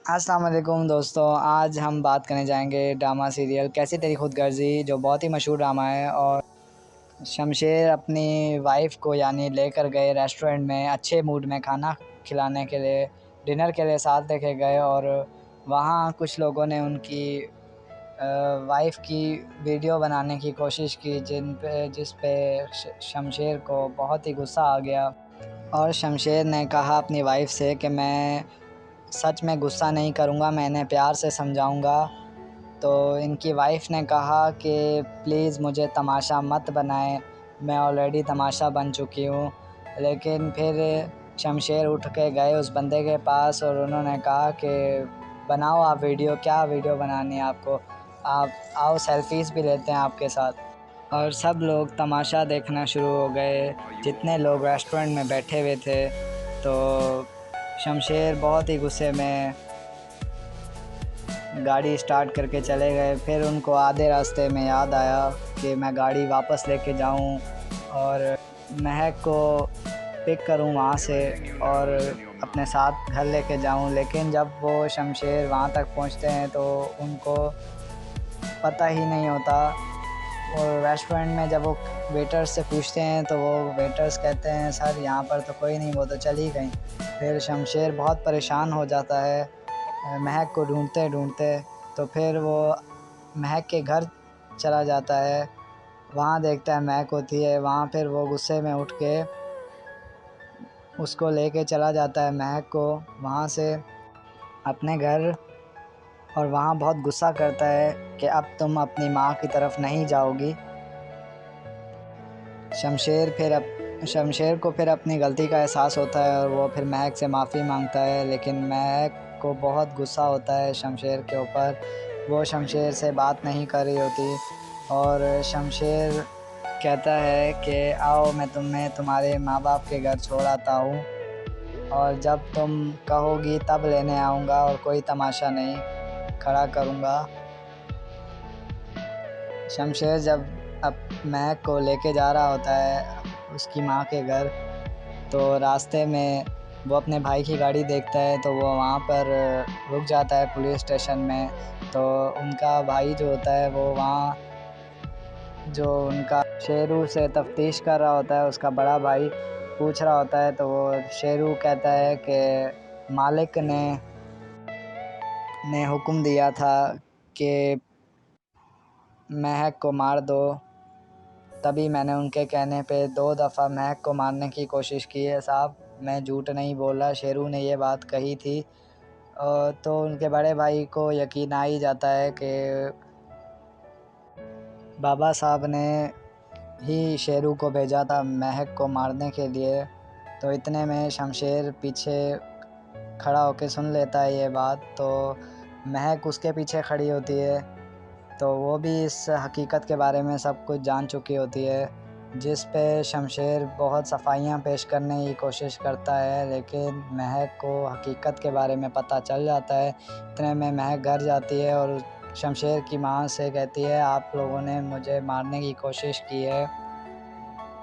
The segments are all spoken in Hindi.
अस्सलाम वालेकुम दोस्तों, आज हम बात करने जाएंगे ड्रामा सीरियल कैसी तेरी खुदगर्जी, जो बहुत ही मशहूर ड्रामा है। और शमशेर अपनी वाइफ़ को यानी लेकर गए रेस्टोरेंट में अच्छे मूड में खाना खिलाने के लिए, डिनर के लिए साथ लेके गए। और वहाँ कुछ लोगों ने उनकी वाइफ़ की वीडियो बनाने की कोशिश की जिस पे शमशेर को बहुत ही गुस्सा आ गया। और शमशेर ने कहा अपनी वाइफ़ से कि मैं सच में गुस्सा नहीं करूँगा, मैं इन्हें प्यार से समझाऊँगा। तो इनकी वाइफ़ ने कहा कि प्लीज़ मुझे तमाशा मत बनाएँ, मैं ऑलरेडी तमाशा बन चुकी हूँ। लेकिन फिर शमशेर उठ के गए उस बंदे के पास और उन्होंने कहा कि बनाओ आप वीडियो, क्या वीडियो बनानी है आपको? आप आओ सेल्फ़ीज़ भी लेते हैं आपके साथ। और सब लोग तमाशा देखना शुरू हो गए, जितने लोग रेस्टोरेंट में बैठे हुए थे। तो शमशेर बहुत ही गुस्से में गाड़ी स्टार्ट करके चले गए। फिर उनको आधे रास्ते में याद आया कि मैं गाड़ी वापस लेके जाऊं और महक को पिक करूं वहाँ से और अपने साथ घर लेके जाऊं। लेकिन जब वो शमशेर वहाँ तक पहुँचते हैं तो उनको पता ही नहीं होता। और रेस्टोरेंट में जब वो वेटर्स से पूछते हैं तो वो वेटर्स कहते हैं सर यहाँ पर तो कोई नहीं, वो तो चली गई। फिर शमशेर बहुत परेशान हो जाता है महक को ढूंढते ढूंढते। तो फिर वो महक के घर चला जाता है, वहाँ देखता है महक होती है वहाँ। फिर वो गुस्से में उठ के उसको लेके चला जाता है महक को वहाँ से अपने घर। और वहाँ बहुत गुस्सा करता है कि अब तुम अपनी माँ की तरफ नहीं जाओगी। शमशेर को फिर अपनी गलती का एहसास होता है और वो फिर महक से माफ़ी मांगता है। लेकिन महक को बहुत गुस्सा होता है शमशेर के ऊपर, वो शमशेर से बात नहीं कर रही होती। और शमशेर कहता है कि आओ मैं तुम्हें तुम्हारे माँ बाप के घर छोड़ आता हूँ और जब तुम कहोगी तब लेने आऊँगा और कोई तमाशा नहीं खड़ा करूँगा। शमशेर जब अब महक को लेके जा रहा होता है उसकी माँ के घर, तो रास्ते में वो अपने भाई की गाड़ी देखता है तो वो वहाँ पर रुक जाता है पुलिस स्टेशन में। तो उनका भाई जो होता है वो वहाँ जो उनका शेरू से तफ्तीश कर रहा होता है, उसका बड़ा भाई पूछ रहा होता है। तो वो शेरू कहता है कि मालिक ने हुक्म दिया था कि महक को मार दो, तभी मैंने उनके कहने पे 2 दफ़ा महक को मारने की कोशिश की है साहब, मैं झूठ नहीं बोला, शेरू ने ये बात कही थी। तो उनके बड़े भाई को यकीन आ ही जाता है कि बाबा साहब ने ही शेरू को भेजा था महक को मारने के लिए। तो इतने में शमशेर पीछे खड़ा होकर सुन लेता है ये बात। तो महक उसके पीछे खड़ी होती है, तो वो भी इस हकीकत के बारे में सब कुछ जान चुकी होती है, जिस पे शमशेर बहुत सफाइयाँ पेश करने की कोशिश करता है। लेकिन महक को हकीकत के बारे में पता चल जाता है। इतने में महक घर जाती है और शमशेर की माँ से कहती है आप लोगों ने मुझे मारने की कोशिश की है।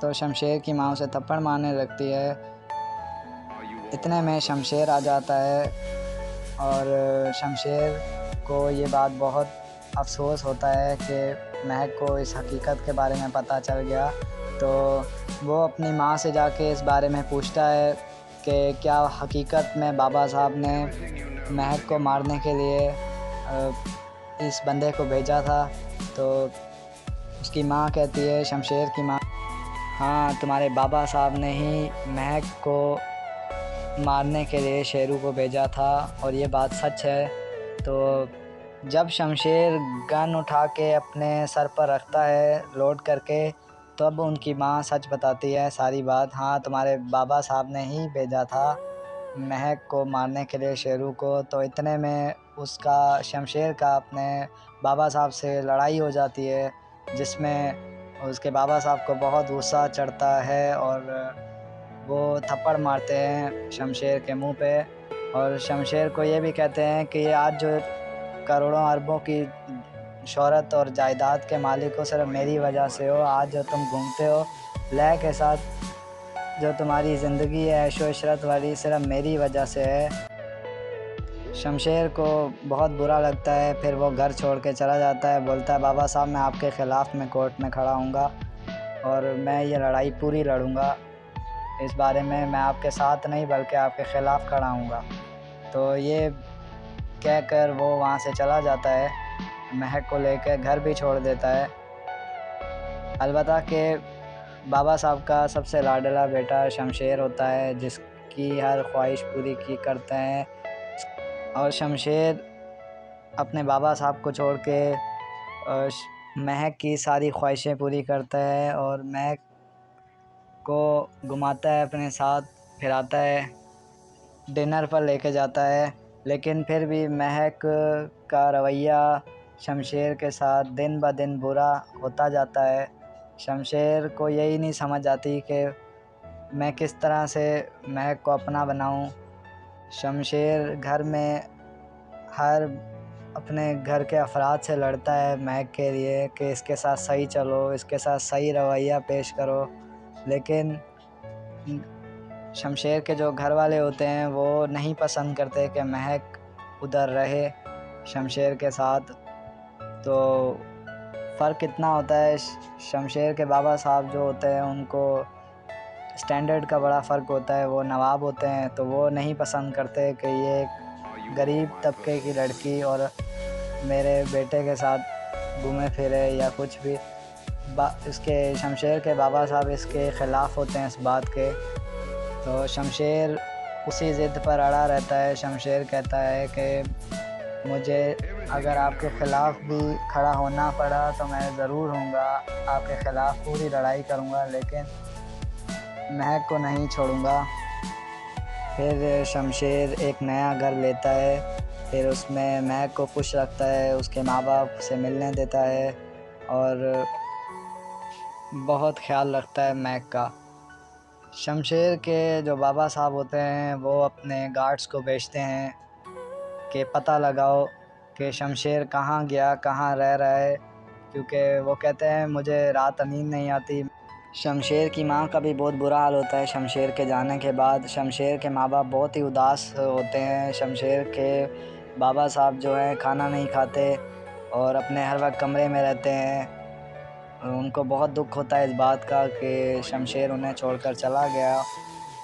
तो शमशेर की माँ उसे थप्पड़ मारने लगती है। इतने में शमशेर आ जाता है और शमशेर को ये बात बहुत अफ़सोस होता है कि महक को इस हकीकत के बारे में पता चल गया। तो वो अपनी माँ से जाके इस बारे में पूछता है कि क्या हकीकत में बाबा साहब ने महक को मारने के लिए इस बंदे को भेजा था। तो उसकी माँ कहती है, शमशेर की माँ, हाँ तुम्हारे बाबा साहब ने ही महक को मारने के लिए शेरू को भेजा था और ये बात सच है। तो जब शमशेर गन उठा के अपने सर पर रखता है लोड करके, तब उनकी माँ सच बताती है सारी बात, हाँ तुम्हारे बाबा साहब ने ही भेजा था महक को मारने के लिए शेरू को। तो इतने में उसका शमशेर का अपने बाबा साहब से लड़ाई हो जाती है, जिसमें उसके बाबा साहब को बहुत गुस्सा चढ़ता है और वो थप्पड़ मारते हैं शमशेर के मुंह पे। और शमशेर को ये भी कहते हैं कि आज जो करोड़ों अरबों की शोहरत और जायदाद के मालिक हो सिर्फ मेरी वजह से हो। आज जो तुम घूमते हो लय के साथ, जो तुम्हारी ज़िंदगी है ऐशो इशरत वाली, सिर्फ मेरी वजह से है। शमशेर को बहुत बुरा लगता है। फिर वो घर छोड़ के चला जाता है, बोलता है बाबा साहब मैं आपके ख़िलाफ़ में कोर्ट में खड़ा हूँगा और मैं ये लड़ाई पूरी लड़ूँगा। इस बारे में मैं आपके साथ नहीं बल्कि आपके ख़िलाफ़ खड़ा हूँगा। तो ये कहकर वो वहाँ से चला जाता है, महक को लेकर घर भी छोड़ देता है। अलबत्ता कि बाबा साहब का सबसे लाडला बेटा शमशेर होता है, जिसकी हर ख्वाहिश पूरी की करते हैं। और शमशेर अपने बाबा साहब को छोड़ के महक की सारी ख्वाहिशें पूरी करता है और महक को घुमाता है, अपने साथ फिराता है, डिनर पर लेके जाता है। लेकिन फिर भी महक का रवैया शमशेर के साथ दिन ब दिन बुरा होता जाता है। शमशेर को यही नहीं समझ आती कि मैं किस तरह से महक को अपना बनाऊं। शमशेर घर में हर अपने घर के अफराद से लड़ता है महक के लिए कि इसके साथ सही चलो, इसके साथ सही रवैया पेश करो। लेकिन शमशेर के जो घर वाले होते हैं वो नहीं पसंद करते कि महक उधर रहे शमशेर के साथ। तो फ़र्क इतना होता है, शमशेर के बाबा साहब जो होते हैं उनको स्टैंडर्ड का बड़ा फ़र्क होता है। वो नवाब होते हैं तो वो नहीं पसंद करते कि ये गरीब तबके की लड़की और मेरे बेटे के साथ घूमे फिरे या कुछ भी। इसके शमशेर के बाबा साहब इसके ख़िलाफ़ होते हैं इस बात के। तो शमशेर उसी ज़िद पर अड़ा रहता है। शमशेर कहता है कि मुझे अगर आपके ख़िलाफ़ भी खड़ा होना पड़ा तो मैं ज़रूर हूँगा, आपके ख़िलाफ़ पूरी लड़ाई करूँगा, लेकिन महक को नहीं छोड़ूँगा। फिर शमशेर एक नया घर लेता है, फिर उसमें महक को खुश रखता है, उसके माँ बाप से मिलने देता है और बहुत ख़्याल रखता है महक का। शमशेर के जो बाबा साहब होते हैं वो अपने गार्ड्स को भेजते हैं कि पता लगाओ कि शमशेर कहाँ गया, कहाँ रह रहा है, क्योंकि वो कहते हैं मुझे रात नींद नहीं आती। शमशेर की माँ का भी बहुत बुरा हाल होता है शमशेर के जाने के बाद। शमशेर के माँ बाप बहुत ही उदास होते हैं। शमशेर के बाबा साहब जो हैं खाना नहीं खाते और अपने हर वक्त कमरे में रहते हैं। उनको बहुत दुख होता है इस बात का कि शमशेर उन्हें छोड़कर चला गया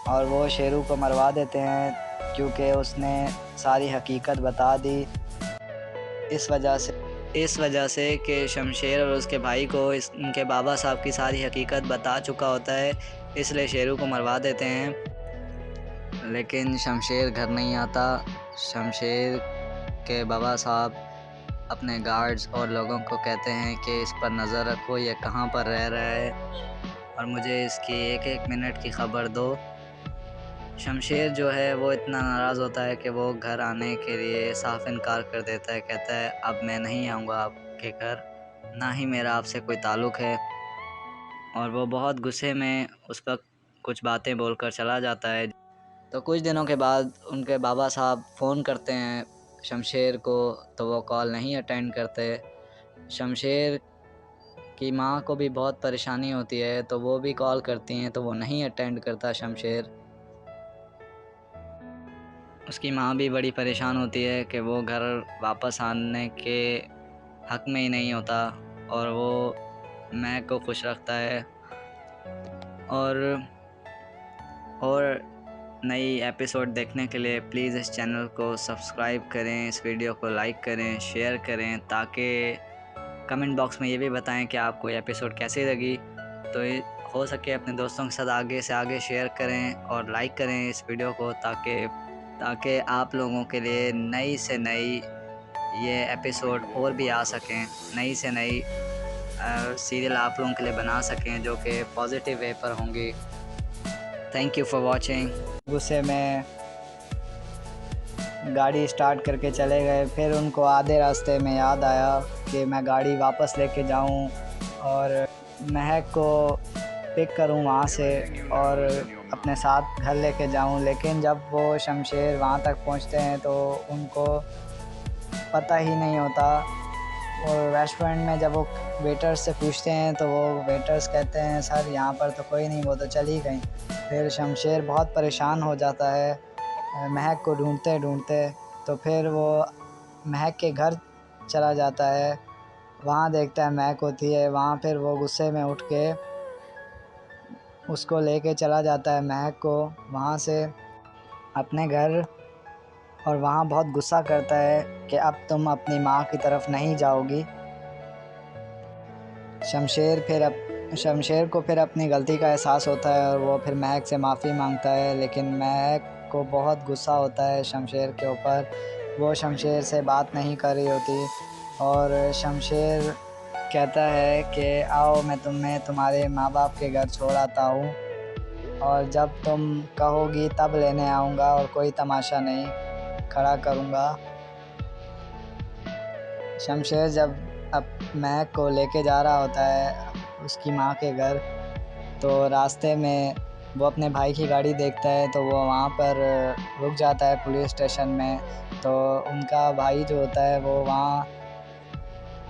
और वो शेरू को मरवा देते हैं क्योंकि उसने सारी हकीकत बता दी। इस वजह से कि शमशेर और उसके भाई को उनके बाबा साहब की सारी हकीकत बता चुका होता है, इसलिए शेरू को मरवा देते हैं। लेकिन शमशेर घर नहीं आता। शमशेर के बाबा साहब अपने गार्ड्स और लोगों को कहते हैं कि इस पर नज़र रखो, ये कहाँ पर रह रहा है और मुझे इसकी एक एक मिनट की ख़बर दो। शमशेर जो है वो इतना नाराज़ होता है कि वो घर आने के लिए साफ इनकार कर देता है। कहता है अब मैं नहीं आऊँगा आपके घर, ना ही मेरा आपसे कोई ताल्लुक़ है। और वो बहुत गुस्से में उस वक्त कुछ बातें बोलकर चला जाता है। तो कुछ दिनों के बाद उनके बाबा साहब फ़ोन करते हैं शमशेर को, तो वो कॉल नहीं अटेंड करते। शमशेर की माँ को भी बहुत परेशानी होती है तो वो भी कॉल करती हैं तो वो नहीं अटेंड करता शमशेर। उसकी माँ भी बड़ी परेशान होती है कि वो घर वापस आने के हक़ में ही नहीं होता और वो महक को खुश रखता है। और नई एपिसोड देखने के लिए प्लीज़ इस चैनल को सब्सक्राइब करें, इस वीडियो को लाइक करें, शेयर करें, ताकि कमेंट बॉक्स में ये भी बताएं कि आपको ये एपिसोड कैसी लगी। तो हो सके अपने दोस्तों के साथ आगे से आगे शेयर करें और लाइक करें इस वीडियो को, ताकि आप लोगों के लिए नई से नई ये एपिसोड और भी आ सकें, नई से नई सीरियल आप लोगों के लिए बना सकें जो कि पॉजिटिव वे पर होंगी। Thank you for watching. गुस्से में गाड़ी स्टार्ट करके चले गए। फिर उनको आधे रास्ते में याद आया कि मैं गाड़ी वापस लेके जाऊं और महक को पिक करूं वहाँ से और अपने साथ घर लेके जाऊं। लेकिन जब वो शमशेर वहाँ तक पहुँचते हैं तो उनको पता ही नहीं होता। और रेस्टोरेंट में जब वो वेटर्स से पूछते हैं तो वो वेटर्स कहते हैं सर यहाँ पर तो कोई नहीं, वो तो चली गई। फिर शमशेर बहुत परेशान हो जाता है महक को ढूंढते ढूंढते। तो तो फिर वो महक के घर चला जाता है। वहाँ देखता है महक होती है वहाँ। फिर वो गुस्से में उठ के उसको लेके चला जाता है महक को वहाँ से अपने घर, और वहाँ बहुत गुस्सा करता है कि अब तुम अपनी माँ की तरफ नहीं जाओगी। शमशेर को फिर अपनी गलती का एहसास होता है और वो फिर महक से माफ़ी मांगता है, लेकिन महक को बहुत गुस्सा होता है शमशेर के ऊपर। वो शमशेर से बात नहीं कर रही होती और शमशेर कहता है कि आओ मैं तुम्हें तुम्हारे माँ बाप के घर छोड़ आता हूँ, और जब तुम कहोगी तब लेने आऊँगा और कोई तमाशा नहीं खड़ा करूँगा। शमशेर जब अब महक को लेके जा रहा होता है उसकी माँ के घर, तो रास्ते में वो अपने भाई की गाड़ी देखता है, तो वो वहाँ पर रुक जाता है पुलिस स्टेशन में। तो उनका भाई जो होता है वो वहाँ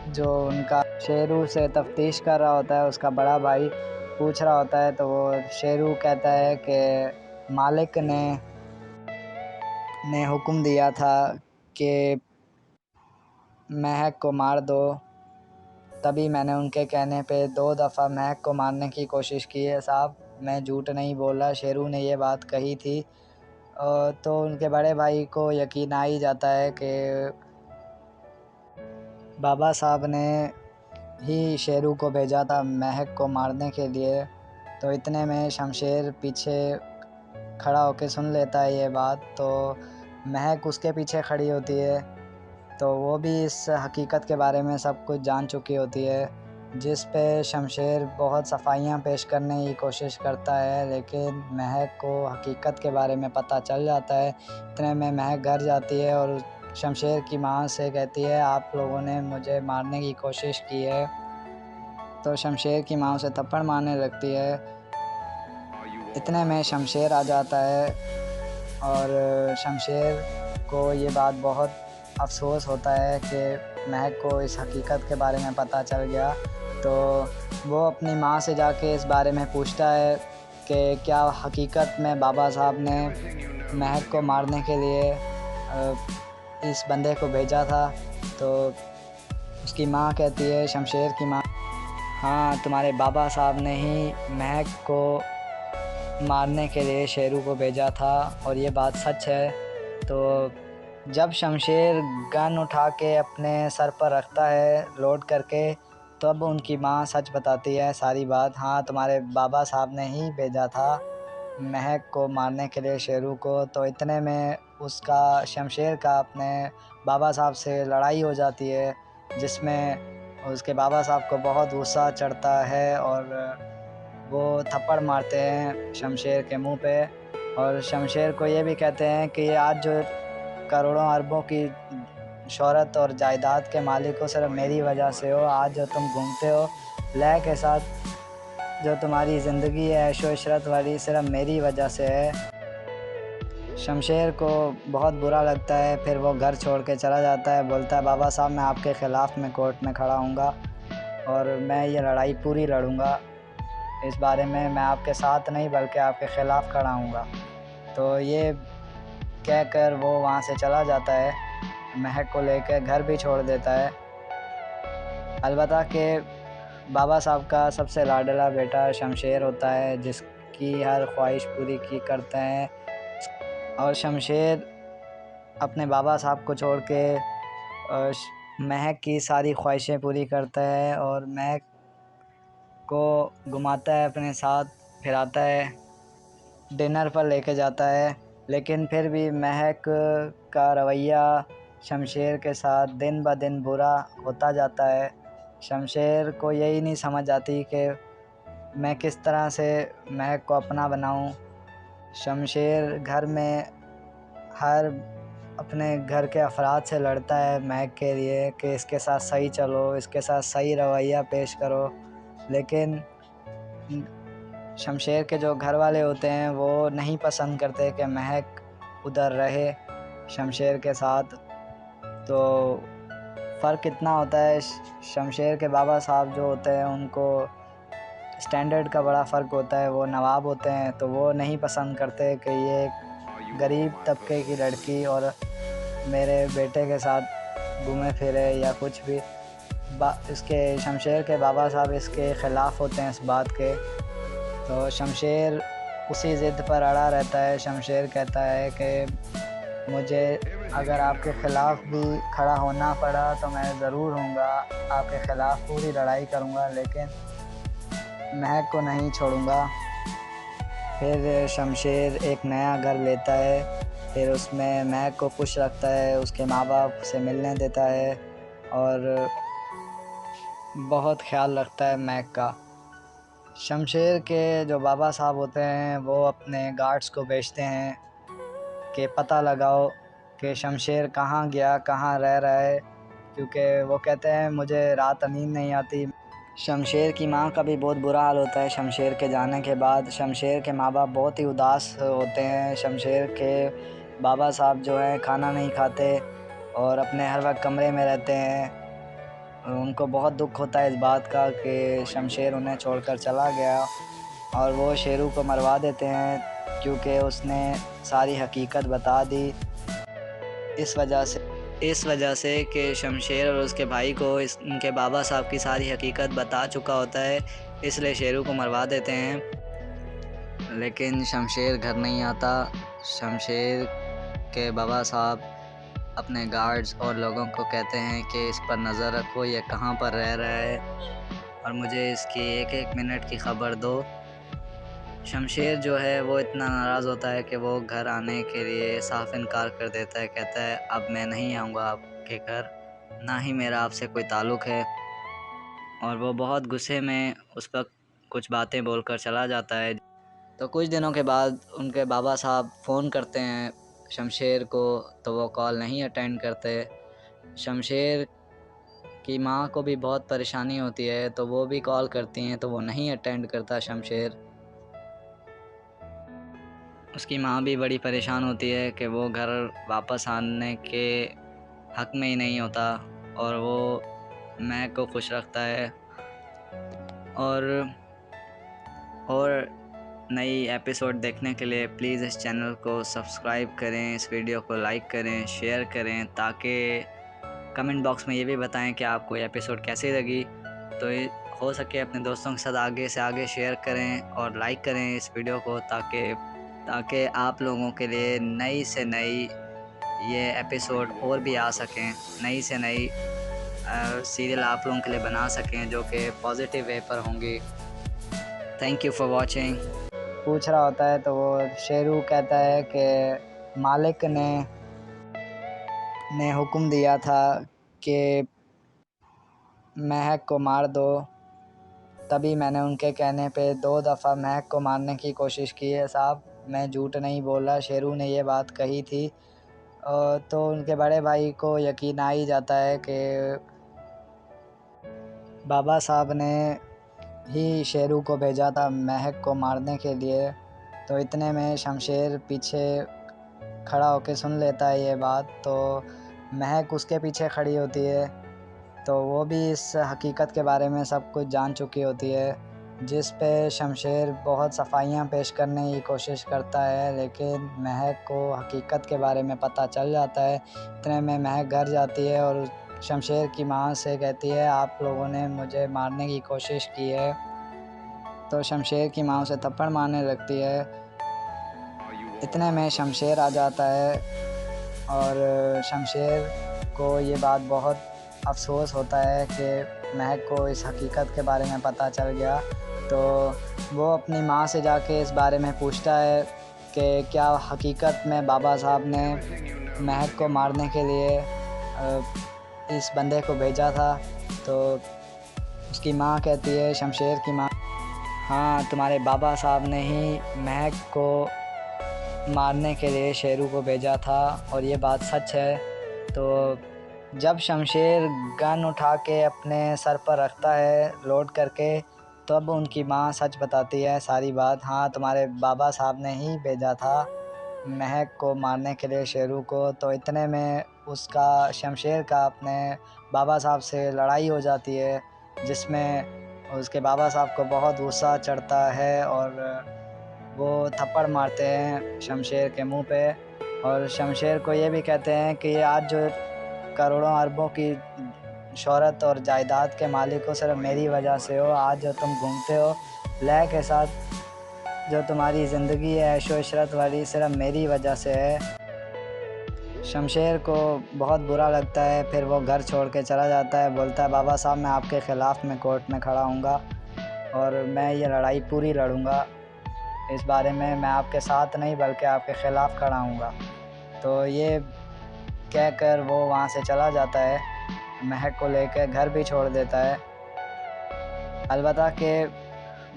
जो उनका शेरू से तफ्तीश कर रहा होता है, उसका बड़ा भाई पूछ रहा होता है, तो वो शेरू कहता है कि मालिक ने हुक्म दिया था कि महक को मार दो, तभी मैंने उनके कहने पे 2 दफ़ा महक को मारने की कोशिश की है साहब, मैं झूठ नहीं बोला। शेरू ने ये बात कही थी। तो उनके बड़े भाई को यकीन आ ही जाता है कि बाबा साहब ने ही शेरू को भेजा था महक को मारने के लिए। तो इतने में शमशेर पीछे खड़ा होकर सुन लेता है ये बात। तो महक उसके पीछे खड़ी होती है, तो वो भी इस हकीकत के बारे में सब कुछ जान चुकी होती है, जिस पे शमशेर बहुत सफाइयाँ पेश करने की कोशिश करता है, लेकिन महक को हकीकत के बारे में पता चल जाता है। इतने में महक घर जाती है और शमशेर की माँ से कहती है आप लोगों ने मुझे मारने की कोशिश की है। तो शमशेर की माँ उसे थप्पड़ मारने लगती है। इतने में शमशेर आ जाता है और शमशेर को ये बात बहुत अफ़सोस होता है कि महक को इस हकीकत के बारे में पता चल गया। तो वो अपनी माँ से जाके इस बारे में पूछता है कि क्या हकीकत में बाबा साहब ने महक को मारने के लिए इस बंदे को भेजा था। तो उसकी माँ कहती है, शमशेर की माँ, हाँ तुम्हारे बाबा साहब ने ही महक को मारने के लिए शेरू को भेजा था और ये बात सच है। तो जब शमशेर गन उठा के अपने सर पर रखता है लोड करके, तब उनकी माँ सच बताती है सारी बात, हाँ तुम्हारे बाबा साहब ने ही भेजा था महक को मारने के लिए शेरू को। तो इतने में उसका शमशेर का अपने बाबा साहब से लड़ाई हो जाती है, जिसमें उसके बाबा साहब को बहुत गुस्सा चढ़ता है और वो थप्पड़ मारते हैं शमशेर के मुंह पे। और शमशेर को ये भी कहते हैं कि ये आज जो करोड़ों अरबों की शोहरत और जायदाद के मालिक हो सिर्फ मेरी वजह से हो। आज जो तुम घूमते हो लय के साथ, जो तुम्हारी ज़िंदगी है ऐशो इशरत वाली, सिर्फ मेरी वजह से है। शमशेर को बहुत बुरा लगता है। फिर वो घर छोड़ के चला जाता है, बोलता है बाबा साहब मैं आपके ख़िलाफ़ में कोर्ट में खड़ा हूँगा और मैं ये लड़ाई पूरी लड़ूँगा। इस बारे में मैं आपके साथ नहीं बल्कि आपके ख़िलाफ़ खड़ा हूँगा। तो ये कहकर वो वहाँ से चला जाता है, महक को लेकर घर भी छोड़ देता है। अलबत्ता कि बाबा साहब का सबसे लाडला बेटा शमशेर होता है, जिसकी हर ख्वाहिश पूरी की करते हैं। और शमशेर अपने बाबा साहब को छोड़ के महक की सारी ख्वाहिशें पूरी करता है और महक को घुमाता है अपने साथ, फिराता है, डिनर पर लेके जाता है। लेकिन फिर भी महक का रवैया शमशेर के साथ दिन ब दिन बुरा होता जाता है। शमशेर को यही नहीं समझ आती कि मैं किस तरह से महक को अपना बनाऊं। शमशेर घर में हर अपने घर के अफराद से लड़ता है महक के लिए कि इसके साथ सही चलो, इसके साथ सही रवैया पेश करो, लेकिन शमशेर के जो घर वाले होते हैं वो नहीं पसंद करते कि महक उधर रहे शमशेर के साथ। तो फ़र्क इतना होता है, शमशेर के बाबा साहब जो होते हैं उनको स्टैंडर्ड का बड़ा फ़र्क होता है, वो नवाब होते हैं, तो वो नहीं पसंद करते कि ये गरीब तबके की लड़की और मेरे बेटे के साथ घूमे फिरे या कुछ भी। इसके शमशेर के बाबा साहब इसके ख़िलाफ़ होते हैं इस बात के। तो शमशेर उसी ज़िद पर अड़ा रहता है। शमशेर कहता है कि मुझे अगर आपके ख़िलाफ़ भी खड़ा होना पड़ा तो मैं ज़रूर हूँगा, आपके ख़िलाफ़ पूरी लड़ाई करूँगा, लेकिन महक को नहीं छोड़ूँगा। फिर शमशेर एक नया घर लेता है, फिर उसमें महक को खुश रखता है, उसके माँ बाप से मिलने देता है और बहुत ख़्याल रखता है महक का। शमशेर के जो बाबा साहब होते हैं वो अपने गार्ड्स को भेजते हैं कि पता लगाओ कि शमशेर कहाँ गया, कहाँ रह रहा है, क्योंकि वो कहते हैं मुझे रात नींद नहीं आती। शमशेर की माँ का भी बहुत बुरा हाल होता है शमशेर के जाने के बाद। शमशेर के माँ बाप बहुत ही उदास होते हैं। शमशेर के बाबा साहब जो हैं खाना नहीं खाते और अपने हर वक्त कमरे में रहते हैं। उनको बहुत दुख होता है इस बात का कि शमशेर उन्हें छोड़कर चला गया, और वो शेरू को मरवा देते हैं क्योंकि उसने सारी हकीकत बता दी। इस वजह से कि शमशेर और उसके भाई को उनके बाबा साहब की सारी हकीकत बता चुका होता है, इसलिए शेरू को मरवा देते हैं। लेकिन शमशेर घर नहीं आता। शमशेर के बाबा साहब अपने गार्ड्स और लोगों को कहते हैं कि इस पर नज़र रखो, ये कहाँ पर रह रहा है और मुझे इसकी एक एक मिनट की ख़बर दो। शमशेर जो है वो इतना नाराज़ होता है कि वो घर आने के लिए साफ इनकार कर देता है। कहता है अब मैं नहीं आऊँगा आपके घर, ना ही मेरा आपसे कोई ताल्लुक़ है। और वो बहुत गुस्से में उस पर कुछ बातें बोलकर चला जाता है। तो कुछ दिनों के बाद उनके बाबा साहब फ़ोन करते हैं शमशेर को, तो वो कॉल नहीं अटेंड करते। शमशेर की माँ को भी बहुत परेशानी होती है, तो वो भी कॉल करती हैं तो वो नहीं अटेंड करता शमशेर। उसकी माँ भी बड़ी परेशान होती है कि वो घर वापस आने के हक़ में ही नहीं होता और वो महक को खुश रखता है। और नई एपिसोड देखने के लिए प्लीज़ इस चैनल को सब्सक्राइब करें, इस वीडियो को लाइक करें, शेयर करें, ताकि कमेंट बॉक्स में ये भी बताएं कि आपको ये एपिसोड कैसी लगी। तो हो सके अपने दोस्तों के साथ आगे से आगे शेयर करें और लाइक करें इस वीडियो को, ताकि आप लोगों के लिए नई से नई ये एपिसोड और भी आ सकें, नई से नई सीरियल आप लोगों के लिए बना सकें जो कि पॉजिटिव वे पर होंगी। Thank you for watching. पूछ रहा होता है तो वो शेरू कहता है कि मालिक ने हुक्म दिया था कि महक को मार दो, तभी मैंने उनके कहने पे 2 दफ़ा महक को मारने की कोशिश की है साहब, मैं झूठ नहीं बोला। शेरू ने ये बात कही थी। तो उनके बड़े भाई को यकीन आ ही जाता है कि बाबा साहब ने ही शेरू को भेजा था महक को मारने के लिए। तो इतने में शमशेर पीछे खड़ा होकर सुन लेता है ये बात। तो महक उसके पीछे खड़ी होती है, तो वो भी इस हकीकत के बारे में सब कुछ जान चुकी होती है, जिस पे शमशेर बहुत सफाइयाँ पेश करने की कोशिश करता है, लेकिन महक को हकीकत के बारे में पता चल जाता है। इतने में महक घर जाती है और शमशेर की माँ से कहती है आप लोगों ने मुझे मारने की कोशिश की है। तो शमशेर की माँ उसे थप्पड़ मारने लगती है। इतने में शमशेर आ जाता है और शमशेर को ये बात बहुत अफ़सोस होता है कि महक को इस हकीकत के बारे में पता चल गया। तो वो अपनी माँ से जाके इस बारे में पूछता है कि क्या हकीकत में बाबा साहब ने महक को मारने के लिए इस बंदे को भेजा था। तो उसकी माँ कहती है, शमशेर की माँ, हाँ तुम्हारे बाबा साहब ने ही महक को मारने के लिए शेरू को भेजा था और ये बात सच है। तो जब शमशेर गन उठा के अपने सर पर रखता है लोड करके, तब उनकी माँ सच बताती है सारी बात। हाँ तुम्हारे बाबा साहब ने ही भेजा था महक को मारने के लिए शेरू को। तो इतने में उसका शमशेर का अपने बाबा साहब से लड़ाई हो जाती है, जिसमें उसके बाबा साहब को बहुत गुस्सा चढ़ता है और वो थप्पड़ मारते हैं शमशेर के मुंह पे। और शमशेर को ये भी कहते हैं कि आज जो करोड़ों अरबों की शोहरत और जायदाद के मालिक हो सिर्फ मेरी वजह से हो। आज जो तुम घूमते हो लय के साथ, जो तुम्हारी ज़िंदगी है ऐशो इशरत वाली, सिर्फ मेरी वजह से है। शमशेर को बहुत बुरा लगता है, फिर वो घर छोड़ के चला जाता है। बोलता है बाबा साहब मैं आपके ख़िलाफ़ में कोर्ट में खड़ा हूँगा और मैं ये लड़ाई पूरी लड़ूँगा। इस बारे में मैं आपके साथ नहीं बल्कि आपके ख़िलाफ़ खड़ा हूँगा। तो ये कहकर वो वहाँ से चला जाता है, महक को लेकर घर भी छोड़ देता है। अलबत्ता कि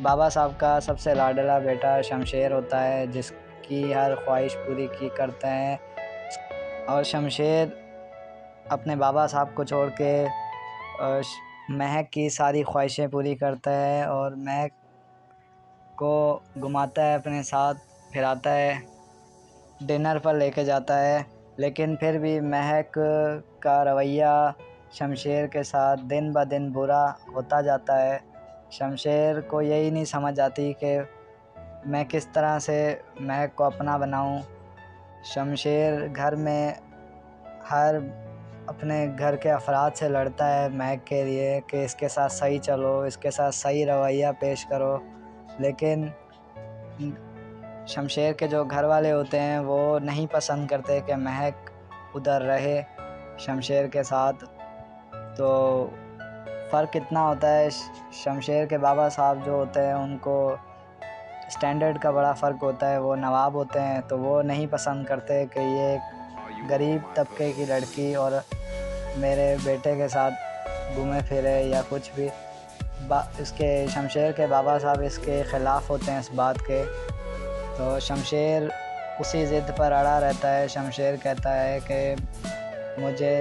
बाबा साहब का सबसे लाडला बेटा शमशेर होता है, जिसकी हर ख्वाहिश पूरी की करते हैं। और शमशेर अपने बाबा साहब को छोड़ के महक की सारी ख्वाहिशें पूरी करता है और महक को घुमाता है, अपने साथ फिराता है, डिनर पर लेके जाता है। लेकिन फिर भी महक का रवैया शमशेर के साथ दिन ब दिन बुरा होता जाता है। शमशेर को यही नहीं समझ आती कि मैं किस तरह से महक को अपना बनाऊं। शमशेर घर में हर अपने घर के अफराद से लड़ता है महक के लिए कि इसके साथ सही चलो, इसके साथ सही रवैया पेश करो। लेकिन शमशेर के जो घर वाले होते हैं वो नहीं पसंद करते कि महक उधर रहे शमशेर के साथ। तो फ़र्क इतना होता है, शमशेर के बाबा साहब जो होते हैं उनको स्टैंडर्ड का बड़ा फ़र्क होता है। वो नवाब होते हैं तो वो नहीं पसंद करते कि ये एक गरीब तबके की लड़की और मेरे बेटे के साथ घूमे फिरे या कुछ भी। इसके शमशेर के बाबा साहब इसके ख़िलाफ़ होते हैं इस बात के। तो शमशेर उसी ज़िद पर अड़ा रहता है। शमशेर कहता है कि मुझे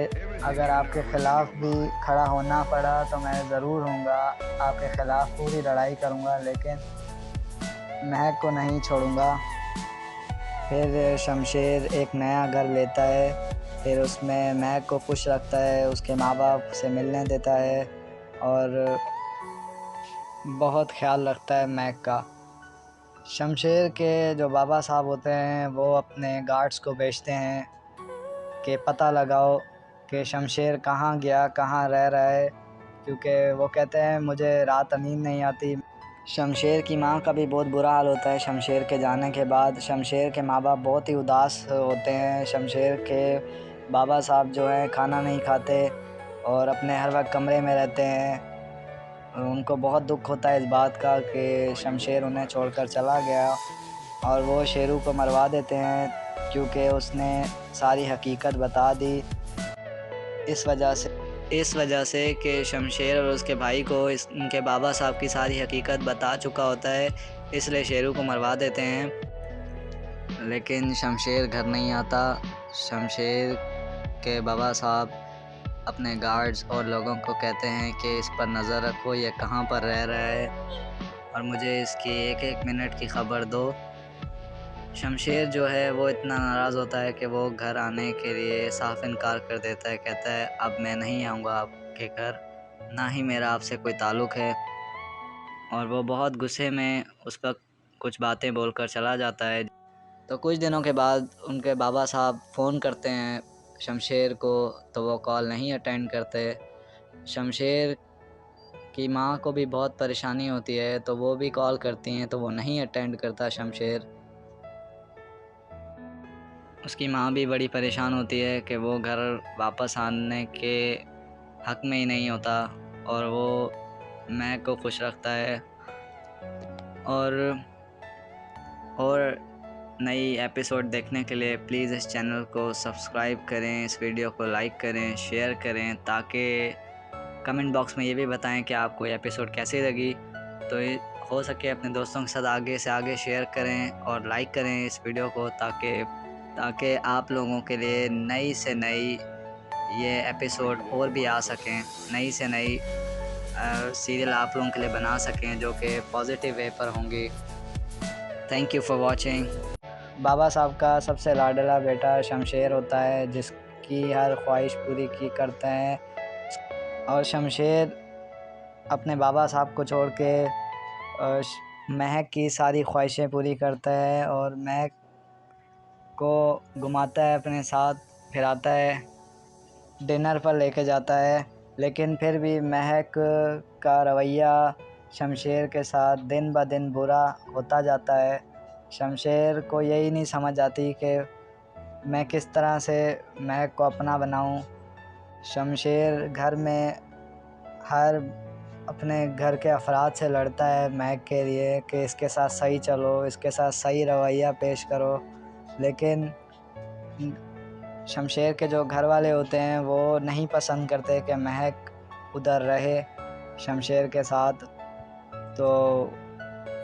अगर आपके ख़िलाफ़ भी खड़ा होना पड़ा तो मैं ज़रूर हूँगा, आपके ख़िलाफ़ पूरी लड़ाई करूँगा, लेकिन महक को नहीं छोड़ूँगा। फिर शमशेर एक नया घर लेता है, फिर उसमें महक को खुश रखता है, उसके माँ बाप से मिलने देता है और बहुत ख़्याल रखता है महक का। शमशेर के जो बाबा साहब होते हैं वो अपने गार्ड्स को भेजते हैं कि पता लगाओ कि शमशेर कहाँ गया, कहाँ रह रहा है, क्योंकि वो कहते हैं मुझे रात नींद नहीं आती। शमशेर की माँ का भी बहुत बुरा हाल होता है शमशेर के जाने के बाद। शमशेर के माँ बाप बहुत ही उदास होते हैं। शमशेर के बाबा साहब जो हैं खाना नहीं खाते और अपने हर वक्त कमरे में रहते हैं। उनको बहुत दुख होता है इस बात का कि शमशेर उन्हें छोड़कर चला गया और वो शेरू को मरवा देते हैं, क्योंकि उसने सारी हकीकत बता दी। इस वजह से कि शमशेर और उसके भाई को उनके बाबा साहब की सारी हकीकत बता चुका होता है, इसलिए शेरू को मरवा देते हैं। लेकिन शमशेर घर नहीं आता। शमशेर के बाबा साहब अपने गार्ड्स और लोगों को कहते हैं कि इस पर नज़र रखो, ये कहाँ पर रह रहा है और मुझे इसकी एक एक मिनट की ख़बर दो। शमशेर जो है वो इतना नाराज़ होता है कि वो घर आने के लिए साफ इनकार कर देता है। कहता है अब मैं नहीं आऊँगा आपके घर, ना ही मेरा आपसे कोई ताल्लुक़ है। और वो बहुत गुस्से में उस पर कुछ बातें बोलकर चला जाता है। तो कुछ दिनों के बाद उनके बाबा साहब फ़ोन करते हैं शमशेर को, तो वो कॉल नहीं अटेंड करते। शमशेर की माँ को भी बहुत परेशानी होती है, तो वो भी कॉल करती हैं तो वो नहीं अटेंड करता शमशेर। उसकी माँ भी बड़ी परेशान होती है कि वो घर वापस आने के हक़ में ही नहीं होता और वो महक को खुश रखता है। और नई एपिसोड देखने के लिए प्लीज़ इस चैनल को सब्सक्राइब करें, इस वीडियो को लाइक करें, शेयर करें, ताकि कमेंट बॉक्स में ये भी बताएं कि आपको ये एपिसोड कैसी लगी। तो हो सके अपने दोस्तों के साथ आगे से आगे शेयर करें और लाइक करें इस वीडियो को, ताकि आप लोगों के लिए नई से नई ये एपिसोड और भी आ सकें, नई से नई सीरियल आप लोगों के लिए बना सकें जो कि पॉजिटिव वे पर होंगी। Thank you for watching. Baba Saheb का सबसे लाडला बेटा शमशेर होता है, जिसकी हर ख्वाहिश पूरी की करते हैं। और शमशेर अपने बाबा साहब को छोड़ के महक की सारी ख्वाहिशें पूरी करता है और महक को घुमाता है अपने साथ, फिराता है, डिनर पर लेके जाता है। लेकिन फिर भी महक का रवैया शमशेर के साथ दिन ब दिन बुरा होता जाता है। शमशेर को यही नहीं समझ आती कि मैं किस तरह से महक को अपना बनाऊं। शमशेर घर में हर अपने घर के अफराद से लड़ता है महक के लिए कि इसके साथ सही चलो, इसके साथ सही रवैया पेश करो। लेकिन शमशेर के जो घर वाले होते हैं वो नहीं पसंद करते कि महक उधर रहे शमशेर के साथ। तो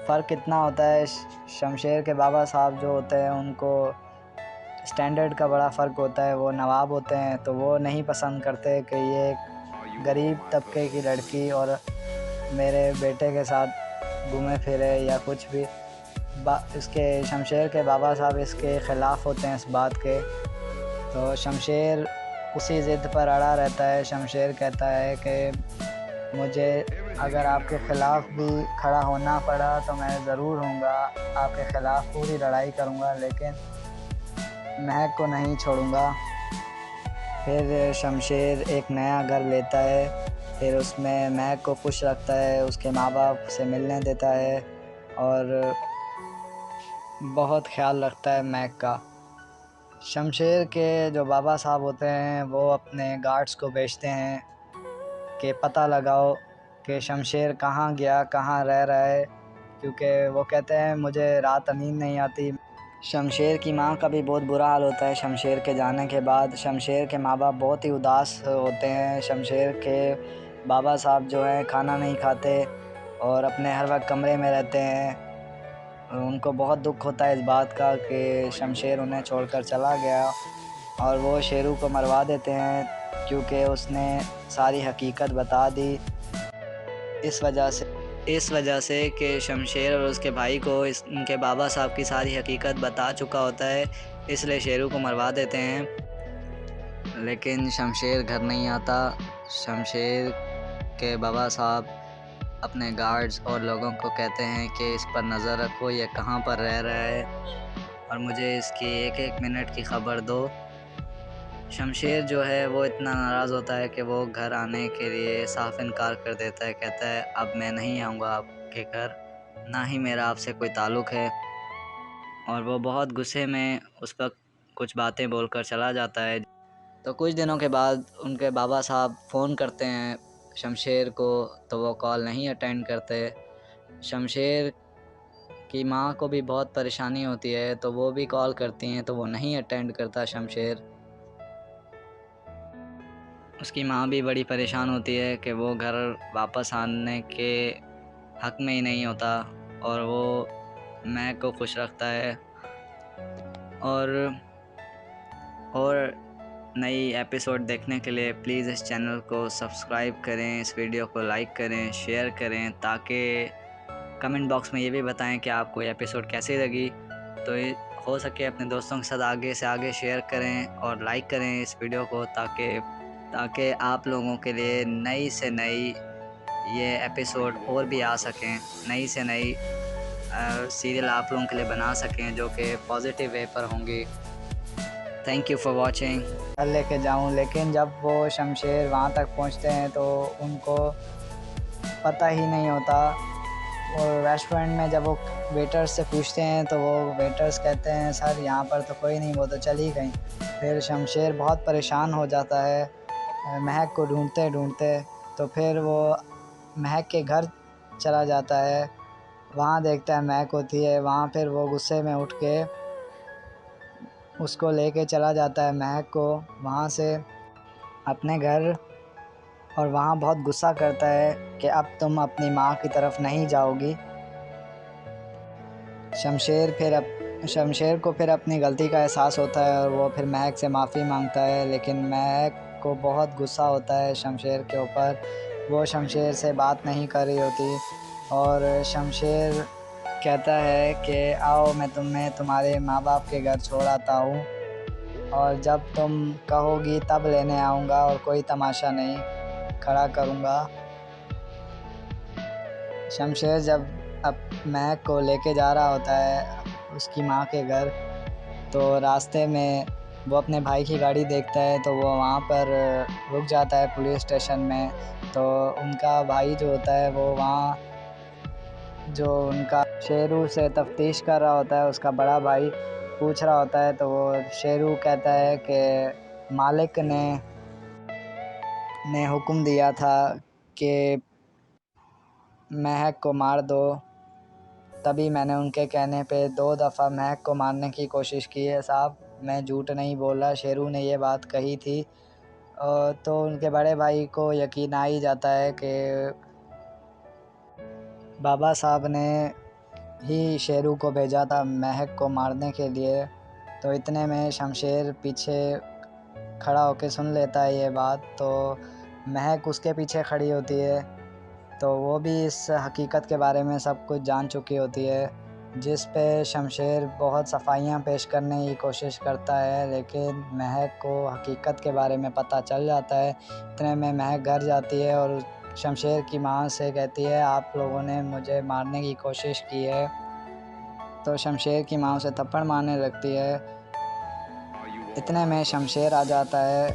फ़र्क इतना होता है, शमशेर के बाबा साहब जो होते हैं उनको स्टैंडर्ड का बड़ा फ़र्क होता है। वो नवाब होते हैं तो वो नहीं पसंद करते कि ये एक गरीब तबके की लड़की और मेरे बेटे के साथ घूमे फिरे या कुछ भी। इसके शमशेर के बाबा साहब इसके ख़िलाफ़ होते हैं इस बात के। तो शमशेर उसी ज़िद पर अड़ा रहता है। शमशेर कहता है कि मुझे अगर आपके ख़िलाफ़ भी खड़ा होना पड़ा तो मैं ज़रूर होऊंगा, आपके ख़िलाफ़ पूरी लड़ाई करूंगा, लेकिन महक को नहीं छोड़ूंगा। फिर शमशेर एक नया घर लेता है, फिर उसमें महक को खुश रखता है, उसके माँ बाप से मिलने देता है और बहुत ख्याल रखता है महक का। शमशेर के जो बाबा साहब होते हैं वो अपने गार्ड्स को भेजते हैं कि पता लगाओ कि शमशेर कहाँ गया, कहाँ रह रहा है, क्योंकि वो कहते हैं मुझे रात नींद नहीं आती। शमशेर की माँ का भी बहुत बुरा हाल होता है शमशेर के जाने के बाद। शमशेर के माँ बाप बहुत ही उदास होते हैं। शमशेर के बाबा साहब जो हैं खाना नहीं खाते और अपने हर वक्त कमरे में रहते हैं। उनको बहुत दुख होता है इस बात का कि शमशेर उन्हें छोड़कर चला गया, और वो शेरू को मरवा देते हैं क्योंकि उसने सारी हकीकत बता दी। इस वजह से कि शमशेर और उसके भाई को उनके बाबा साहब की सारी हकीकत बता चुका होता है, इसलिए शेरू को मरवा देते हैं। लेकिन शमशेर घर नहीं आता। शमशेर के बाबा साहब अपने गार्ड्स और लोगों को कहते हैं कि इस पर नज़र रखो, ये कहाँ पर रह रहा है और मुझे इसकी एक एक मिनट की ख़बर दो। शमशेर जो है वो इतना नाराज़ होता है कि वो घर आने के लिए साफ इनकार कर देता है। कहता है अब मैं नहीं आऊँगा आपके घर, ना ही मेरा आपसे कोई ताल्लुक़ है। और वो बहुत गुस्से में उस पर कुछ बातें बोलकर चला जाता है। तो कुछ दिनों के बाद उनके बाबा साहब फ़ोन करते हैं शमशेर को, तो वो कॉल नहीं अटेंड करते। शमशेर की माँ को भी बहुत परेशानी होती है तो वो भी कॉल करती हैं तो वो नहीं अटेंड करता शमशेर। उसकी माँ भी बड़ी परेशान होती है कि वो घर वापस आने के हक़ में ही नहीं होता और वो महक को खुश रखता है। और नई एपिसोड देखने के लिए प्लीज़ इस चैनल को सब्सक्राइब करें, इस वीडियो को लाइक करें, शेयर करें, ताकि कमेंट बॉक्स में ये भी बताएं कि आपको ये एपिसोड कैसी लगी। तो हो सके अपने दोस्तों के साथ आगे से आगे शेयर करें और लाइक करें इस वीडियो को, ताकि आप लोगों के लिए नई से नई ये एपिसोड और भी आ सकें, नई से नई सीरियल आप लोगों के लिए बना सकें जो कि पॉजिटिव वे पर होंगी। Thank you for watching. लेके जाऊं, लेकिन जब वो शमशेर वहाँ तक पहुँचते हैं तो उनको पता ही नहीं होता। और रेस्टोरेंट में जब वो वेटर्स से पूछते हैं तो वो वेटर्स कहते हैं सर यहाँ पर तो कोई नहीं, वो तो चली गई। फिर शमशेर बहुत परेशान हो जाता है महक को ढूंढते ढूंढते। तो फिर वो महक के घर चला जाता है, वहाँ देखता है महक होती है वहाँ। फिर वो गुस्से में उठ के उसको लेके चला जाता है महक को वहाँ से अपने घर, और वहाँ बहुत गुस्सा करता है कि अब तुम अपनी माँ की तरफ नहीं जाओगी। शमशेर को फिर अपनी गलती का एहसास होता है और वो फिर महक से माफ़ी मांगता है, लेकिन महक को बहुत गुस्सा होता है शमशेर के ऊपर। वो शमशेर से बात नहीं कर रही होती और शमशेर कहता है कि आओ मैं तुम्हें तुम्हारे माँ बाप के घर छोड़ आता हूँ, और जब तुम कहोगी तब लेने आऊँगा और कोई तमाशा नहीं खड़ा करूँगा। शमशेर जब अब महक को लेके जा रहा होता है उसकी माँ के घर, तो रास्ते में वो अपने भाई की गाड़ी देखता है, तो वो वहाँ पर रुक जाता है पुलिस स्टेशन में। तो उनका भाई जो होता है वो वहाँ जो उनका शेरू से तफ्तीश कर रहा होता है, उसका बड़ा भाई पूछ रहा होता है। तो वो शेरू कहता है कि मालिक ने हुक्म दिया था कि महक को मार दो, तभी मैंने उनके कहने पे 2 दफ़ा महक को मारने की कोशिश की है साहब, मैं झूठ नहीं बोला, शेरू ने ये बात कही थी। तो उनके बड़े भाई को यकीन आ ही जाता है कि बाबा साहब ने ही शेरू को भेजा था महक को मारने के लिए। तो इतने में शमशेर पीछे खड़ा होकर सुन लेता है ये बात। तो महक उसके पीछे खड़ी होती है, तो वो भी इस हकीकत के बारे में सब कुछ जान चुकी होती है, जिस पे शमशेर बहुत सफाइयाँ पेश करने की कोशिश करता है, लेकिन महक को हकीकत के बारे में पता चल जाता है। इतने में महक घर जाती है और शमशेर की माँ से कहती है, आप लोगों ने मुझे मारने की कोशिश की है। तो शमशेर की माँ उसे थप्पड़ मारने लगती है। इतने में शमशेर आ जाता है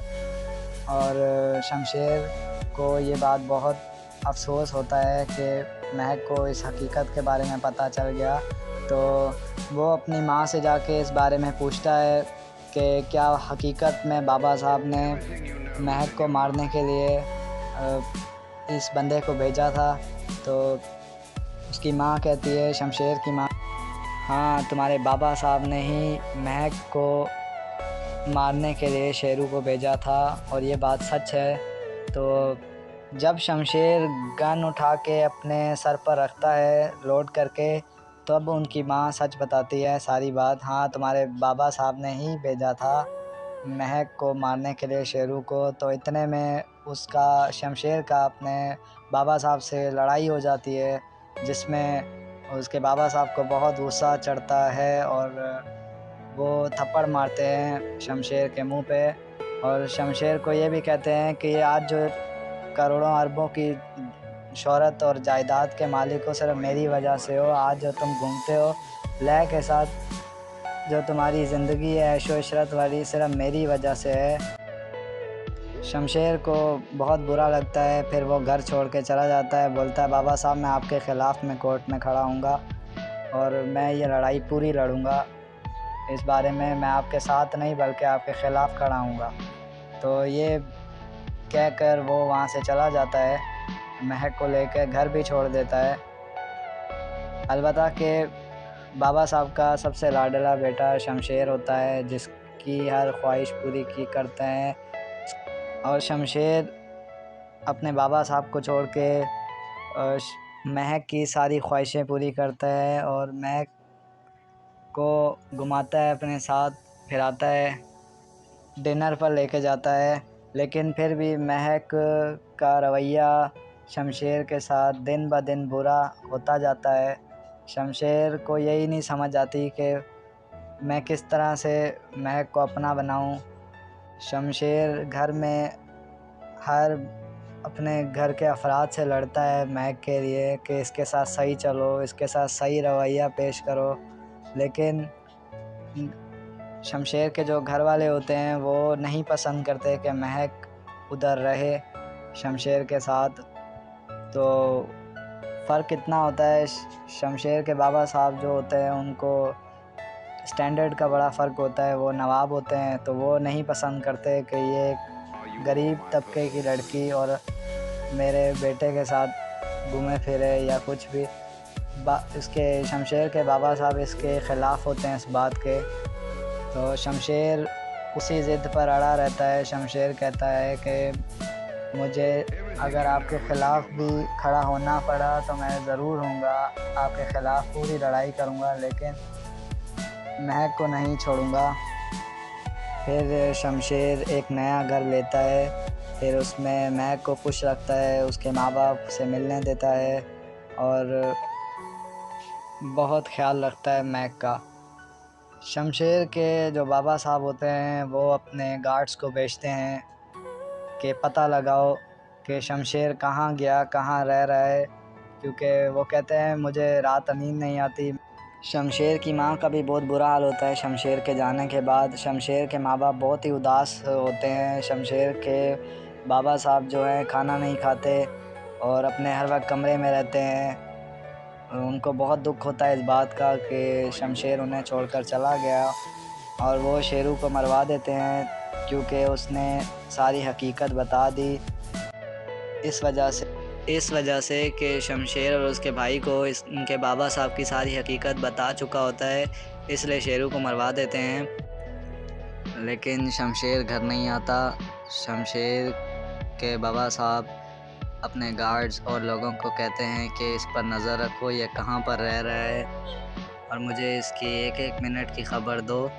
और शमशेर को ये बात बहुत अफ़सोस होता है कि महक को इस हकीकत के बारे में पता चल गया। तो वो अपनी माँ से जाके इस बारे में पूछता है कि क्या हकीकत में बाबा साहब ने महक को मारने के लिए इस बंदे को भेजा था। तो उसकी माँ कहती है, शमशेर की माँ, हाँ, तुम्हारे बाबा साहब ने ही महक को मारने के लिए शेरू को भेजा था और ये बात सच है। तो जब शमशेर गन उठा के अपने सर पर रखता है लोड करके, तब उनकी माँ सच बताती है सारी बात, हाँ, तुम्हारे बाबा साहब ने ही भेजा था महक को मारने के लिए शेरू को। तो इतने में उसका शमशेर का अपने बाबा साहब से लड़ाई हो जाती है, जिसमें उसके बाबा साहब को बहुत गुस्सा चढ़ता है और वो थप्पड़ मारते हैं शमशेर के मुंह पे। और शमशेर को ये भी कहते हैं कि आज जो करोड़ों अरबों की शोहरत और जायदाद के मालिक हो, सिर्फ मेरी वजह से हो। आज जो तुम घूमते हो लय के साथ, जो तुम्हारी ज़िंदगी है ऐशो इशरत वाली, सिर्फ मेरी वजह से है। शमशेर को बहुत बुरा लगता है, फिर वो घर छोड़ के चला जाता है। बोलता है, बाबा साहब, मैं आपके ख़िलाफ़ में कोर्ट में खड़ा हूँगा और मैं ये लड़ाई पूरी लड़ूँगा। इस बारे में मैं आपके साथ नहीं बल्कि आपके ख़िलाफ़ खड़ा हूँगा। तो ये कहकर वो वहाँ से चला जाता है, महक को लेकर घर भी छोड़ देता है। अलबत्ता कि बाबा साहब का सबसे लाडला बेटा शमशेर होता है, जिसकी हर ख्वाहिश पूरी की करते हैं। और शमशेर अपने बाबा साहब को छोड़ के महक की सारी ख्वाहिशें पूरी करता है और महक को घुमाता है, अपने साथ फिराता है, डिनर पर लेके जाता है। लेकिन फिर भी महक का रवैया शमशेर के साथ दिन ब दिन बुरा होता जाता है। शमशेर को यही नहीं समझ आती कि मैं किस तरह से महक को अपना बनाऊं। शमशेर घर में हर अपने घर के अफराद से लड़ता है महक के लिए कि इसके साथ सही चलो, इसके साथ सही रवैया पेश करो। लेकिन शमशेर के जो घर वाले होते हैं वो नहीं पसंद करते कि महक उधर रहे शमशेर के साथ। तो फ़र्क इतना होता है, शमशेर के बाबा साहब जो होते हैं उनको स्टैंडर्ड का बड़ा फ़र्क होता है, वो नवाब होते हैं, तो वो नहीं पसंद करते कि ये गरीब तबके की लड़की और मेरे बेटे के साथ घूमे फिरे या कुछ भी। इसके शमशेर के बाबा साहब इसके ख़िलाफ़ होते हैं इस बात के। तो शमशेर उसी ज़िद पर अड़ा रहता है। शमशेर कहता है कि मुझे अगर आपके ख़िलाफ़ भी खड़ा होना पड़ा तो मैं ज़रूर हूँगा, आपके ख़िलाफ़ पूरी लड़ाई करूँगा, लेकिन महक को नहीं छोड़ूँगा। फिर शमशेर एक नया घर लेता है, फिर उसमें महक को खुश रखता है, उसके माँ बाप से मिलने देता है और बहुत ख़्याल रखता है महक का। शमशेर के जो बाबा साहब होते हैं वो अपने गार्ड्स को भेजते हैं कि पता लगाओ कि शमशेर कहाँ गया, कहाँ रह रहा है, क्योंकि वो कहते हैं मुझे रात नींद नहीं आती। शमशेर की माँ का भी बहुत बुरा हाल होता है शमशेर के जाने के बाद। शमशेर के माँ बाप बहुत ही उदास होते हैं। शमशेर के बाबा साहब जो हैं खाना नहीं खाते और अपने हर वक्त कमरे में रहते हैं। उनको बहुत दुख होता है इस बात का कि शमशेर उन्हें छोड़कर चला गया और वो शेरू को मरवा देते हैं क्योंकि उसने सारी हकीकत बता दी। इस वजह से कि शमशेर और उसके भाई को उनके बाबा साहब की सारी हकीकत बता चुका होता है, इसलिए शेरू को मरवा देते हैं। लेकिन शमशेर घर नहीं आता। शमशेर के बाबा साहब अपने गार्ड्स और लोगों को कहते हैं कि इस पर नज़र रखो, ये कहाँ पर रह रहा है और मुझे इसकी एक एक मिनट की ख़बर दो।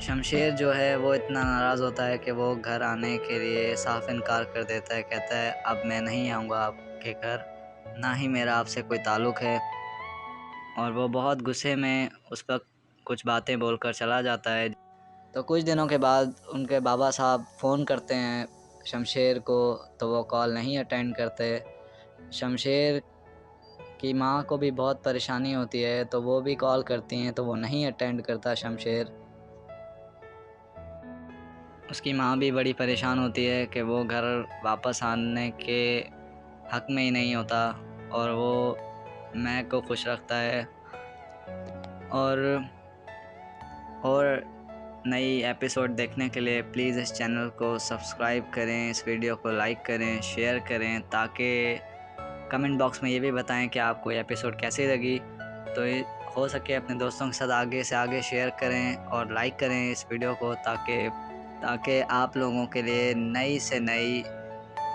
शमशेर जो है वो इतना नाराज़ होता है कि वो घर आने के लिए साफ इनकार कर देता है। कहता है अब मैं नहीं आऊँगा आपके घर, ना ही मेरा आपसे कोई ताल्लुक़ है। और वो बहुत गुस्से में उस पर कुछ बातें बोलकर चला जाता है। तो कुछ दिनों के बाद उनके बाबा साहब फ़ोन करते हैं शमशेर को, तो वो कॉल नहीं अटेंड करते। शमशेर की माँ को भी बहुत परेशानी होती है, तो वो भी कॉल करती हैं तो वो नहीं अटेंड करता शमशेर। उसकी माँ भी बड़ी परेशान होती है कि वो घर वापस आने के हक़ में ही नहीं होता और वो महक को खुश रखता है। और नई एपिसोड देखने के लिए प्लीज़ इस चैनल को सब्सक्राइब करें, इस वीडियो को लाइक करें, शेयर करें, ताकि कमेंट बॉक्स में ये भी बताएं कि आपको ये एपिसोड कैसी लगी। तो हो सके अपने दोस्तों के साथ आगे से आगे शेयर करें और लाइक करें इस वीडियो को, ताकि आप लोगों के लिए नई से नई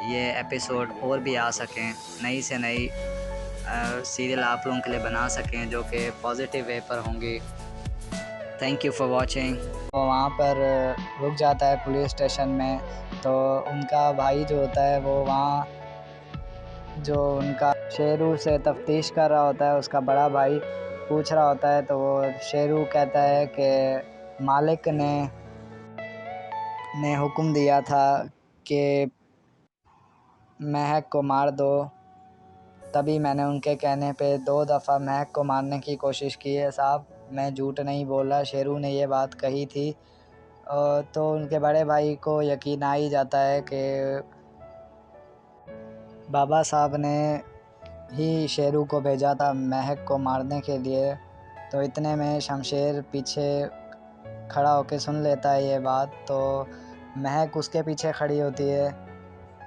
ये एपिसोड और भी आ सकें, नई से नई सीरियल आप लोगों के लिए बना सकें जो कि पॉजिटिव वे पर होंगी। Thank you for watching. वो वहाँ पर रुक जाता है पुलिस स्टेशन में, तो उनका भाई जो होता है वो वहाँ जो उनका शेरू से तफ्तीश कर रहा होता है, उसका बड़ा भाई पूछ रहा होता है, तो वो शेरू कहता है कि मालिक ने हुक्म दिया था कि महक को मार दो, तभी मैंने उनके कहने पे 2 दफ़ा महक को मारने की कोशिश की है साहब, मैं झूठ नहीं बोला, शेरू ने ये बात कही थी। तो उनके बड़े भाई को यकीन आ ही जाता है कि बाबा साहब ने ही शेरू को भेजा था महक को मारने के लिए। तो इतने में शमशेर पीछे खड़ा होकर सुन लेता है ये बात, तो महक उसके पीछे खड़ी होती है,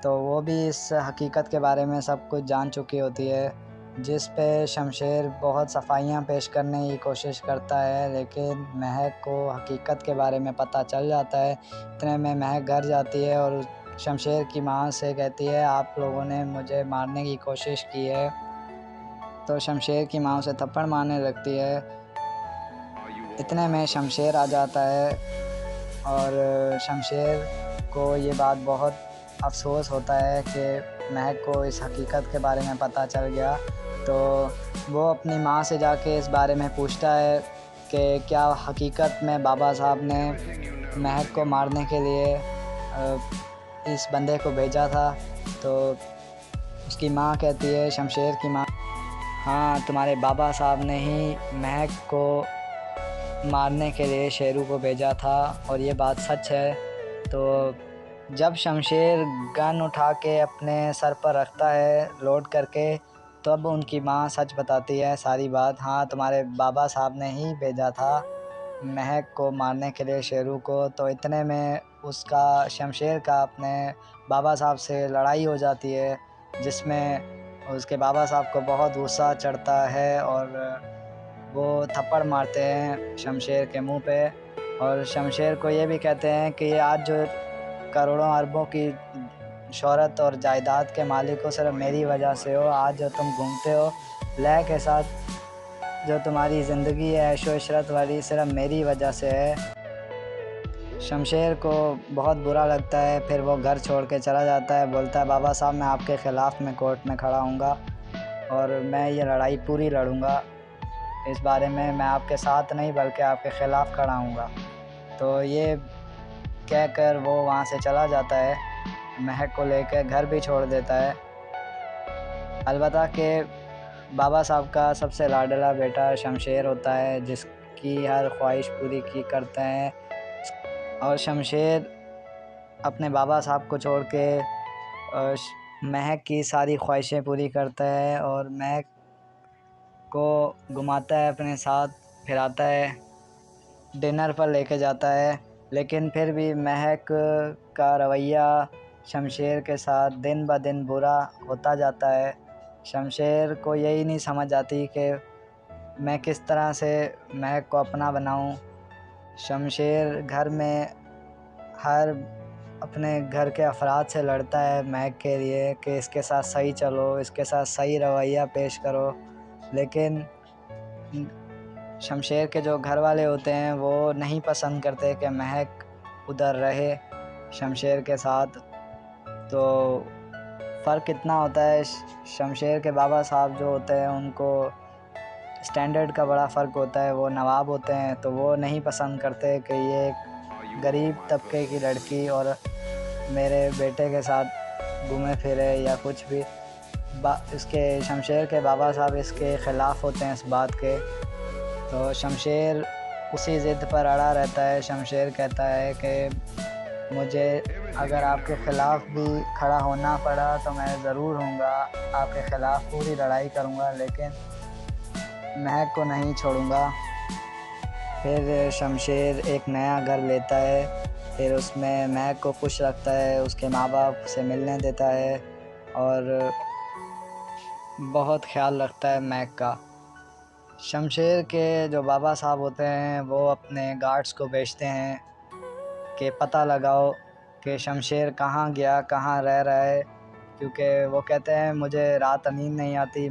तो वो भी इस हकीकत के बारे में सब कुछ जान चुकी होती है, जिस पे शमशेर बहुत सफाइयाँ पेश करने की कोशिश करता है, लेकिन महक को हकीकत के बारे में पता चल जाता है। इतने में महक घर जाती है और शमशेर की माँ से कहती है आप लोगों ने मुझे मारने की कोशिश की है। तो शमशेर की माँ उसे थप्पड़ मारने लगती है। इतने में शमशेर आ जाता है और शमशेर को ये बात बहुत अफ़सोस होता है कि महक को इस हकीकत के बारे में पता चल गया। तो वो अपनी माँ से जाके इस बारे में पूछता है कि क्या हकीकत में बाबा साहब ने महक को मारने के लिए इस बंदे को भेजा था। तो उसकी माँ कहती है, शमशेर की माँ, हाँ तुम्हारे बाबा साहब ने ही महक को मारने के लिए शेरू को भेजा था और ये बात सच है। तो जब शमशेर गन उठा के अपने सर पर रखता है लोड करके, तब उनकी माँ सच बताती है सारी बात, हाँ तुम्हारे बाबा साहब ने ही भेजा था महक को मारने के लिए शेरू को। तो इतने में उसका शमशेर का अपने बाबा साहब से लड़ाई हो जाती है, जिसमें उसके बाबा साहब को बहुत गुस्सा चढ़ता है और वो थप्पड़ मारते हैं शमशेर के मुंह पे। और शमशेर को ये भी कहते हैं कि आज जो करोड़ों अरबों की शोहरत और जायदाद के मालिक हो सिर्फ मेरी वजह से हो। आज जो तुम घूमते हो लय के साथ, जो तुम्हारी ज़िंदगी है ऐशो इशरत वाली, सिर्फ मेरी वजह से है। शमशेर को बहुत बुरा लगता है, फिर वो घर छोड़ के चला जाता है। बोलता है बाबा साहब मैं आपके ख़िलाफ़ में कोर्ट में खड़ा हूँगा और मैं ये लड़ाई पूरी लड़ूँगा, इस बारे में मैं आपके साथ नहीं बल्कि आपके ख़िलाफ़ खड़ा हूँगा। तो ये कहकर वो वहाँ से चला जाता है, महक को लेकर घर भी छोड़ देता है। अलबत्ता कि बाबा साहब का सबसे लाडला बेटा शमशेर होता है, जिसकी हर ख्वाहिश पूरी की करते हैं। और शमशेर अपने बाबा साहब को छोड़ के महक की सारी ख्वाहिशें पूरी करता है और महक को घुमाता है, अपने साथ फिराता है, डिनर पर लेके जाता है। लेकिन फिर भी महक का रवैया शमशेर के साथ दिन ब दिन बुरा होता जाता है। शमशेर को यही नहीं समझ आती कि मैं किस तरह से महक को अपना बनाऊं। शमशेर घर में हर अपने घर के अफराद से लड़ता है महक के लिए कि इसके साथ सही चलो, इसके साथ सही रवैया पेश करो। लेकिन शमशेर के जो घर वाले होते हैं वो नहीं पसंद करते कि महक उधर रहे शमशेर के साथ। तो फ़र्क इतना होता है, शमशेर के बाबा साहब जो होते हैं उनको स्टैंडर्ड का बड़ा फ़र्क होता है, वो नवाब होते हैं, तो वो नहीं पसंद करते कि ये गरीब तबके की लड़की और मेरे बेटे के साथ घूमे फिरे या कुछ भी। इसके शमशेर के बाबा साहब इसके ख़िलाफ़ होते हैं इस बात के। तो शमशेर उसी ज़िद पर अड़ा रहता है। शमशेर कहता है कि मुझे अगर आपके ख़िलाफ़ भी खड़ा होना पड़ा तो मैं ज़रूर हूँगा, आपके ख़िलाफ़ पूरी लड़ाई करूँगा, लेकिन महक को नहीं छोड़ूँगा। फिर शमशेर एक नया घर लेता है, फिर उसमें महक को खुश रखता है, उसके माँ बाप से मिलने देता है और बहुत ख़्याल रखता है महक का। शमशेर के जो बाबा साहब होते हैं वो अपने गार्ड्स को भेजते हैं कि पता लगाओ कि शमशेर कहाँ गया, कहाँ रह रहा है, क्योंकि वो कहते हैं मुझे रात नींद नहीं आती।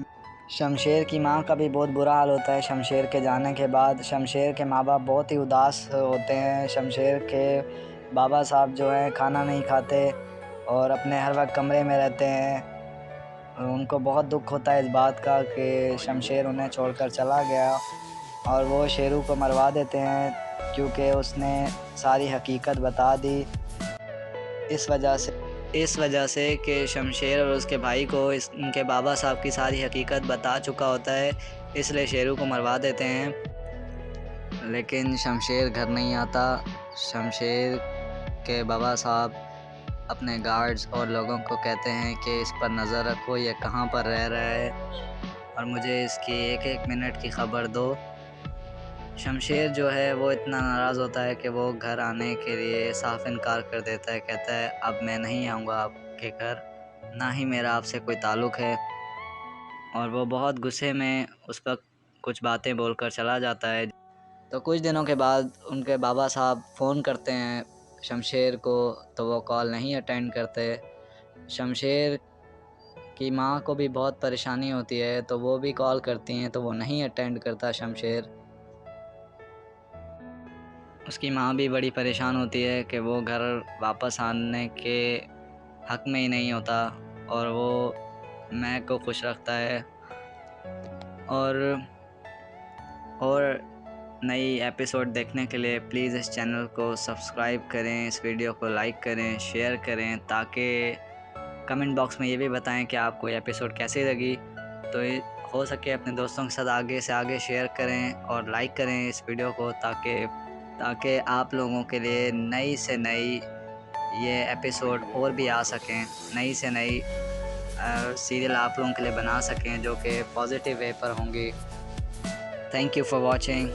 शमशेर की माँ का भी बहुत बुरा हाल होता है शमशेर के जाने के बाद। शमशेर के माँ बाप बहुत ही उदास होते हैं। शमशेर के बाबा साहब जो हैं खाना नहीं खाते और अपने हर वक्त कमरे में रहते हैं। उनको बहुत दुख होता है इस बात का कि शमशेर उन्हें छोड़कर चला गया, और वो शेरू को मरवा देते हैं क्योंकि उसने सारी हकीकत बता दी। इस वजह से कि शमशेर और उसके भाई को उनके बाबा साहब की सारी हकीकत बता चुका होता है, इसलिए शेरू को मरवा देते हैं। लेकिन शमशेर घर नहीं आता। शमशेर के बाबा साहब अपने गार्ड्स और लोगों को कहते हैं कि इस पर नज़र रखो, ये कहाँ पर रह रहा है और मुझे इसकी एक एक मिनट की ख़बर दो। शमशेर जो है वो इतना नाराज़ होता है कि वो घर आने के लिए साफ इनकार कर देता है। कहता है अब मैं नहीं आऊँगा आपके घर, ना ही मेरा आपसे कोई ताल्लुक़ है। और वो बहुत गुस्से में उस वक्त कुछ बातें बोलकर चला जाता है। तो कुछ दिनों के बाद उनके बाबा साहब फ़ोन करते हैं शमशेर को, तो वो कॉल नहीं अटेंड करते। शमशेर की माँ को भी बहुत परेशानी होती है, तो वो भी कॉल करती हैं तो वो नहीं अटेंड करता शमशेर। उसकी माँ भी बड़ी परेशान होती है कि वो घर वापस आने के हक़ में ही नहीं होता और वो महक को खुश रखता है। और नई एपिसोड देखने के लिए प्लीज़ इस चैनल को सब्सक्राइब करें, इस वीडियो को लाइक करें, शेयर करें, ताकि कमेंट बॉक्स में ये भी बताएं कि आपको ये एपिसोड कैसी लगी। तो हो सके अपने दोस्तों के साथ आगे से आगे शेयर करें और लाइक करें इस वीडियो को, ताकि आप लोगों के लिए नई से नई ये एपिसोड और भी आ सकें, नई से नई सीरियल आप लोगों के लिए बना सकें जो कि पॉजिटिव वे पर होंगी। Thank you for watching.